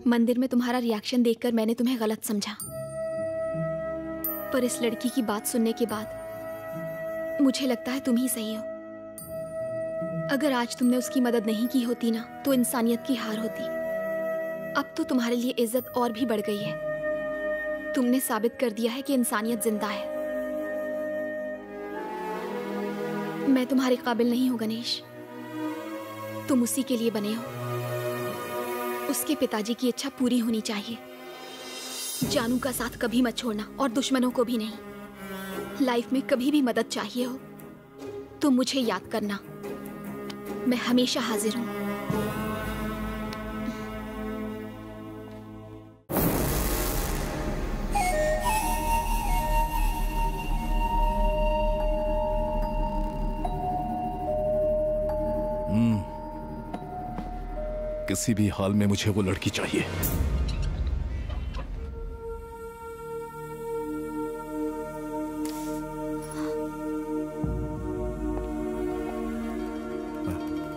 मंदिर में तुम्हारा रिएक्शन देखकर मैंने तुम्हें गलत समझा, पर इस लड़की की बात सुनने के बाद मुझे लगता है तुम ही सही हो। अगर आज तुमने उसकी मदद नहीं की होती ना, तो इंसानियत की हार होती। अब तो तुम्हारे लिए इज्जत और भी बढ़ गई है। तुमने साबित कर दिया है कि इंसानियत जिंदा है। मैं तुम्हारे काबिल नहीं हूं गणेश, तुम उसी के लिए बने हो। उसके पिताजी की इच्छा पूरी होनी चाहिए। जानू का साथ कभी मत छोड़ना, और दुश्मनों को भी नहीं। लाइफ में कभी भी मदद चाहिए हो तो मुझे याद करना, मैं हमेशा हाजिर हूं। किसी भी हाल में मुझे वो लड़की चाहिए।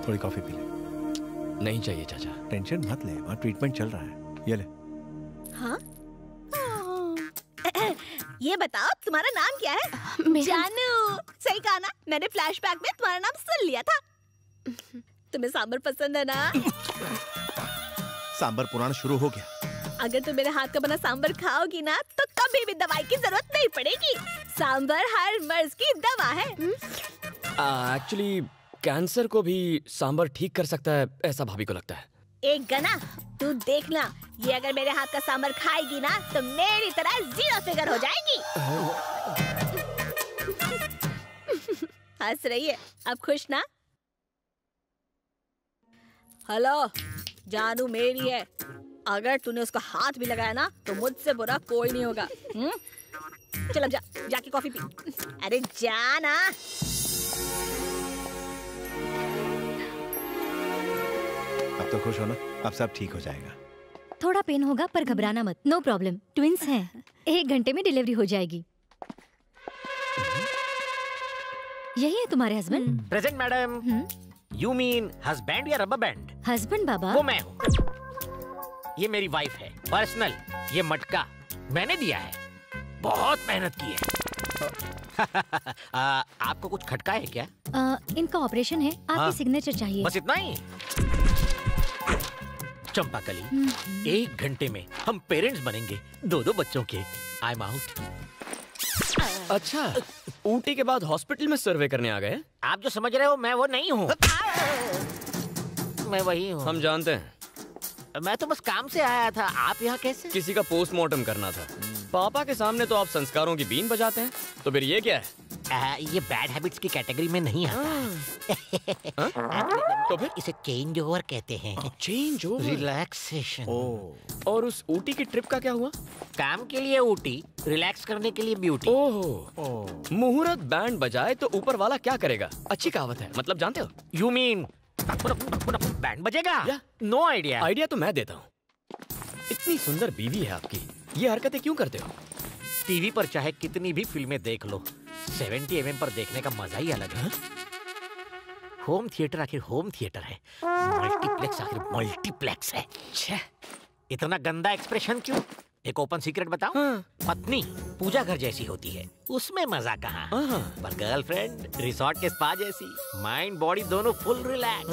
थोड़ी कॉफी पी ले। नहीं चाहिए चाचा। टेंशन मत ले, वहाँ ट्रीटमेंट चल रहा है। ये ले। हाँ? ये बताओ तुम्हारा नाम क्या है? जानू। सही कहा ना, मैंने फ्लैशबैक में तुम्हारा नाम सुन लिया था। तुम्हें सांबर पसंद है ना? सांबर पुराना शुरू हो गया। अगर तुम मेरे हाथ का बना सांबर खाओगी ना, तो कभी भी दवाई की जरूरत नहीं पड़ेगी। सांबर हर मर्ज की दवा है। एक्चुअली कैंसर को भी सांबर ठीक कर सकता है, ऐसा भाभी को लगता है। एक गना, तू देखना, ये अगर मेरे हाथ का सांबर खाएगी ना, तो मेरी तरह 0 फिगर हो जाएगी। हंस रही है, अब खुश ना? हेलो, जानू मेरी है। अगर तूने उसका हाथ भी लगाया ना, तो मुझसे बुरा कोई नहीं होगा। चल अब जा, जाके कॉफी पी। अरे जा ना। अब तो खुश हो ना? अब सब ठीक हो जाएगा। थोड़ा पेन होगा पर घबराना मत, नो प्रॉब्लम। ट्विंस हैं, 1 घंटे में डिलीवरी हो जाएगी। यही है तुम्हारे husband? Present madam. You mean husband या रबर बैंड? हस्बैंड बाबा। वो मैं हूँ। ये मेरी वाइफ है, पर्सनल। ये मटका मैंने दिया है, बहुत मेहनत की है। आपको कुछ खटका है क्या? इनका ऑपरेशन है, आपकी सिग्नेचर चाहिए। बस इतना ही? चंपाकली, 1 घंटे में हम पेरेंट्स बनेंगे, 2-2 बच्चों के। I am out. अच्छा, ऊटी के बाद हॉस्पिटल में सर्वे करने आ गए? आप जो समझ रहे हो मैं वो नहीं हूँ। मैं वही हूँ। हम जानते हैं। मैं तो बस काम से आया था। आप यहाँ कैसे? किसी का पोस्टमार्टम करना था। पापा के सामने तो आप संस्कारों की बीन बजाते हैं, तो फिर ये क्या है? ये बैड हैबिट्स की कैटेगरी में नहीं आता। तो फिर इसे चेंज ओवर कहते हैं। Change over? रिलैक्सेशन। और उस ऊटी की ट्रिप का क्या हुआ? काम के लिए ऊटी, रिलैक्स करने के लिए ब्यूटी। ओहो, मुहूर्त बैंड बजाए तो ऊपर वाला क्या करेगा? अच्छी कहावत है, मतलब जानते हो? यू मीन बैंड बजेगा? No idea. आइडिया तो मैं देता हूँ। इतनी सुंदर बीवी है आपकी, ये हरकतें क्यों करते हो? टीवी पर चाहे कितनी भी फिल्में देख लो, 70 mm पर देखने का मजा ही अलग है। होम थिएटर आखिर होम थिएटर है, मल्टीप्लेक्स आखिर मल्टीप्लेक्स है। छे, इतना गंदा एक्सप्रेशन क्यों? एक ओपन सीक्रेट बताऊं? पत्नी पूजा घर जैसी होती है, उसमें मजा कहाँ? पर गर्लफ्रेंड रिसोर्ट के स्पा जैसी, माइंड बॉडी दोनों फुल रिलैक्स।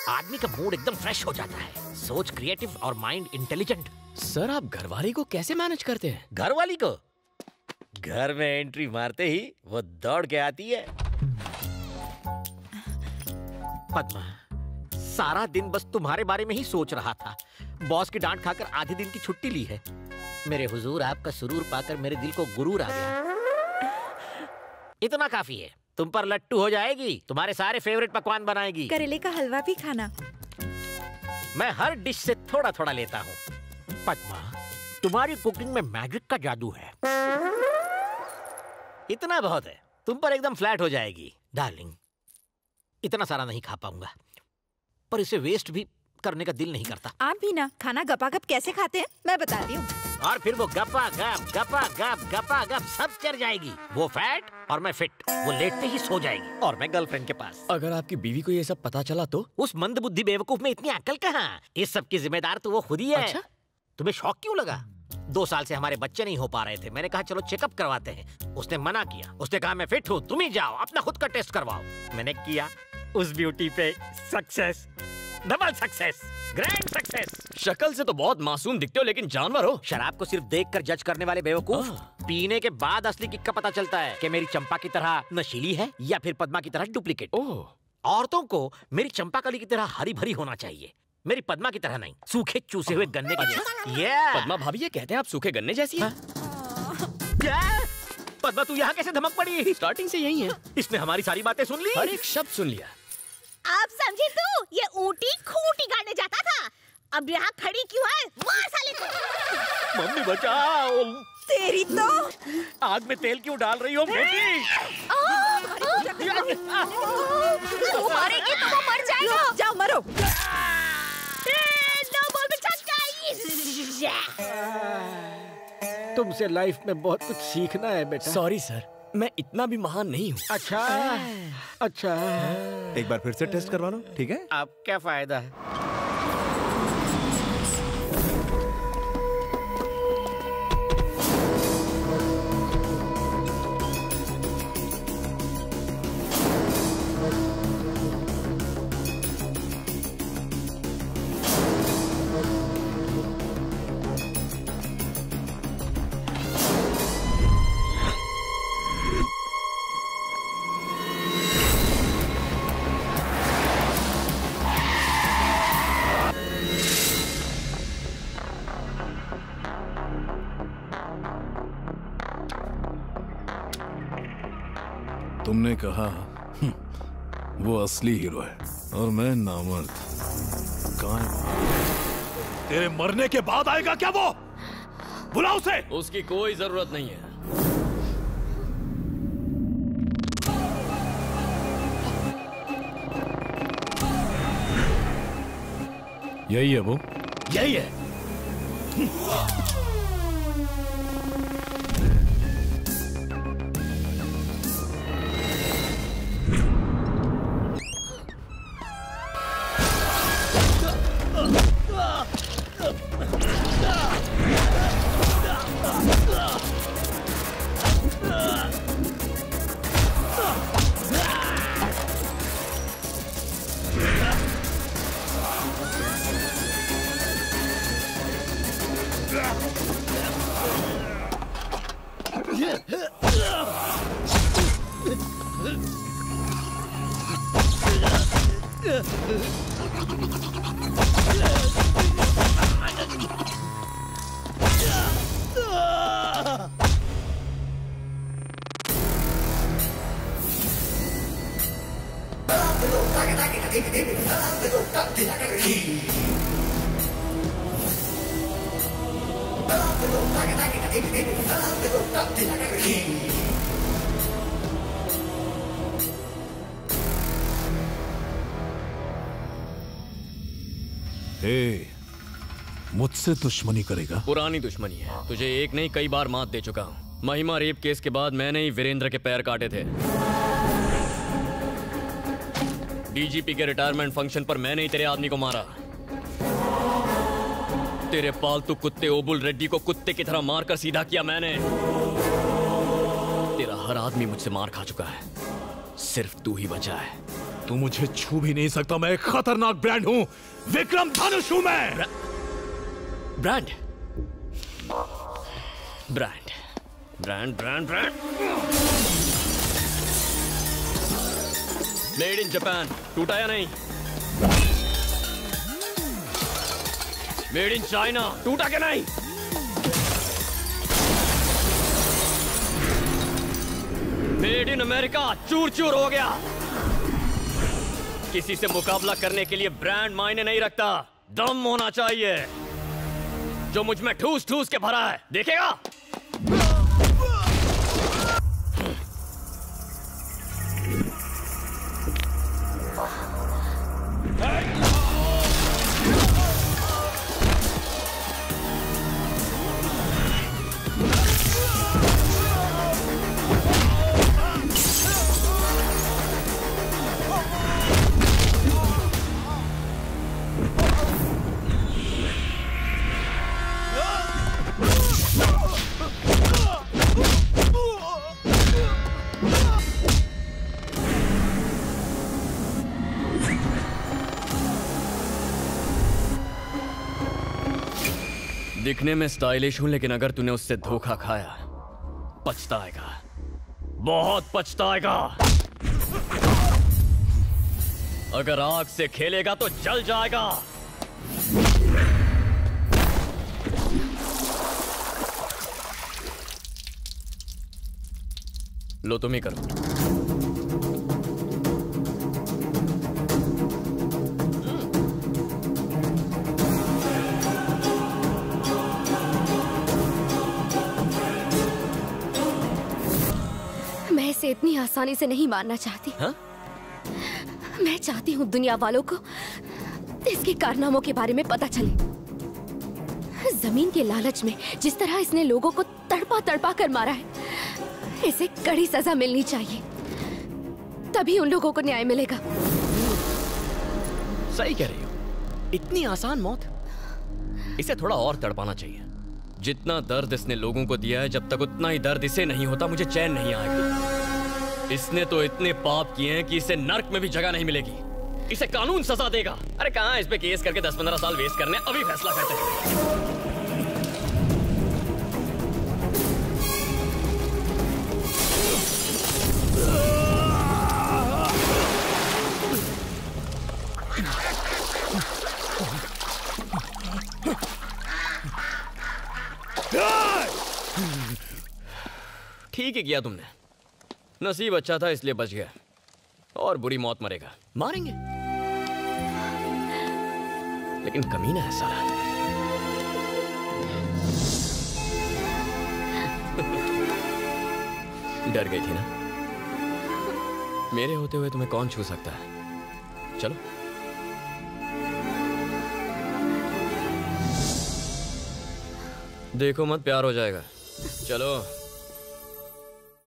आदमी का मूड एकदम फ्रेश हो जाता है, सोच क्रिएटिव और माइंड इंटेलिजेंट। सर, आप घरवाली को कैसे मैनेज करते हैं? घरवाली को? घर में एंट्री मारते ही वो दौड़ के आती है। पद्मा, सारा दिन बस तुम्हारे बारे में ही सोच रहा था। बॉस की डांट खाकर आधे दिन की छुट्टी ली है। मेरे हुजूर, आपका सुरूर पाकर मेरे दिल को गुरूर आ गया। इतना काफी है, तुम पर लट्टू हो जाएगी, तुम्हारे सारे फेवरेट पकवान बनाएगी। करेले का हलवा भी खाना। मैं हर डिश से थोड़ा थोड़ा लेता हूँ। पद्मा, तुम्हारी कुकिंग में मैजिक का जादू है। इतना बहुत है, तुम पर एकदम फ्लैट हो जाएगी। डार्लिंग, इतना सारा नहीं खा पाऊंगा, पर इसे वेस्ट भी करने का दिल नहीं करता। आप भी ना खाना गपागप कैसे खाते हैं मैं बताती हूँ। और फिर वो गपा गप सब चढ़ जाएगी। वो फैट और मैं फिट। वो लेटते ही सो जाएगी और मैं गर्लफ्रेंड के पास। अगर आपकी बीवी को ये सब पता चला तो? उस मंदबुद्धि बेवकूफ में इतनी अक्ल कहाँ? इस सब की जिम्मेदार तो वो खुद ही है। अच्छा? तुम्हें शौक क्यों लगा? 2 साल से हमारे बच्चे नहीं हो पा रहे थे। मैंने कहा चलो चेकअप करवाते हैं। उसने मना किया। उसने कहा मैं फिट हूँ, तुम ही जाओ अपना खुद का टेस्ट करवाओ। मैंने किया। उस ब्यूटी पे success, double success, grand success. शक्ल से तो बहुत मासूम दिखते हो लेकिन जानवर हो। शराब को सिर्फ देखकर जज करने वाले बेवकूफ, पीने के बाद असली किक का पता चलता है कि मेरी चंपा की तरह नशीली है या फिर पद्मा की तरह डुप्लीकेट। औरतों को मेरी चंपाकली की तरह हरी भरी होना चाहिए, मेरी पद्मा की तरह नहीं, सूखे चूसे हुए गन्ने की जैसी। पद्मा भाभी ये कहते हैं आप सूखे गन्ने जैसी हैं। क्या? पद्मा तू यहाँ कैसे धमक पड़ी? स्टार्टिंग से यही है। इसने हमारी सारी बातें सुन ली, हर एक शब्द सुन लिया। आप समझी तू? ये ऊँटी खूंटी गाने जाता था, अब यहाँ खड़ी क्यों है? मार साले को। मम्मी बचाओ। तेरी तो आग में तेल क्यों डाल रही हो बेटी? वो मारेगी तो वो मर जाएगा। जाओ मरो। नो बॉल में छक्का। तुमसे लाइफ में बहुत कुछ सीखना है बेटा। सॉरी सर, मैं इतना भी महान नहीं हूँ। अच्छा अच्छा, एक बार फिर से टेस्ट करवा लो, ठीक है? अब क्या फायदा है? तुमने कहा वो असली हीरो है और मैं नामर्द। कहाँ है? तेरे मरने के बाद आएगा क्या वो? बुला उसे। उसकी कोई जरूरत नहीं है। यही है वो? यही है। मुझसे दुश्मनी करेगा? पुरानी दुश्मनी है। तुझे एक नहीं कई बार मात दे चुका हूँ। महिमा रेप केस के बाद मैंने ही वीरेंद्र के पैर काटे थे। डीजीपी के रिटायरमेंट फंक्शन पर मैंने ही तेरे आदमी को मारा। तेरे पालतू कुत्ते ओबुल रेड्डी को कुत्ते की तरह मारकर सीधा किया मैंने। तेरा हर आदमी मुझसे मार खा चुका है, सिर्फ तू ही बचा है। तू मुझे छू भी नहीं सकता। मैं एक खतरनाक ब्रांड हूँ, विक्रम धनुष हूँ मैं। Brand brand brand brand brand made in Japan, टूटा या नहीं? मेड इन चाइना, टूटा क्या नहीं? मेड इन अमेरिका, चूर चूर हो गया। किसी से मुकाबला करने के लिए ब्रांड मायने नहीं रखता, दम होना चाहिए जो मुझ में ठूस ठूस के भरा है। देखेगा? दिखने में स्टाइलिश हूं, लेकिन अगर तूने उससे धोखा खाया पछताएगा, बहुत पछताएगा। अगर आग से खेलेगा तो जल जाएगा। लो तुम ही करो। मैं इसे इतनी आसानी से नहीं मारना चाहती। हाँ? मैं चाहती हूँ दुनिया वालों को इसके कारनामों के बारे में पता चले। जमीन के लालच में जिस तरह इसने लोगों को तड़पा तड़पा कर मारा है, इसे कड़ी सजा मिलनी चाहिए, तभी उन लोगों को न्याय मिलेगा। सही कह रही हो। इतनी आसान मौत? इसे थोड़ा और तड़पाना चाहिए। जितना दर्द इसने लोगों को दिया है, जब तक उतना ही दर्द इसे नहीं होता मुझे चैन नहीं आएगा। इसने तो इतने पाप किए हैं कि इसे नर्क में भी जगह नहीं मिलेगी। इसे कानून सजा देगा। अरे कहां इस पे केस करके 10-15 साल वेस्ट करने, अभी फैसला करते हैं। ठीक ही किया तुमने। नसीब अच्छा था इसलिए बच गया, और बुरी मौत मरेगा। मारेंगे, लेकिन कमीना है साला। डर गई थी ना? मेरे होते हुए तुम्हें कौन छू सकता है? चलो। देखो मत, प्यार हो जाएगा। चलो।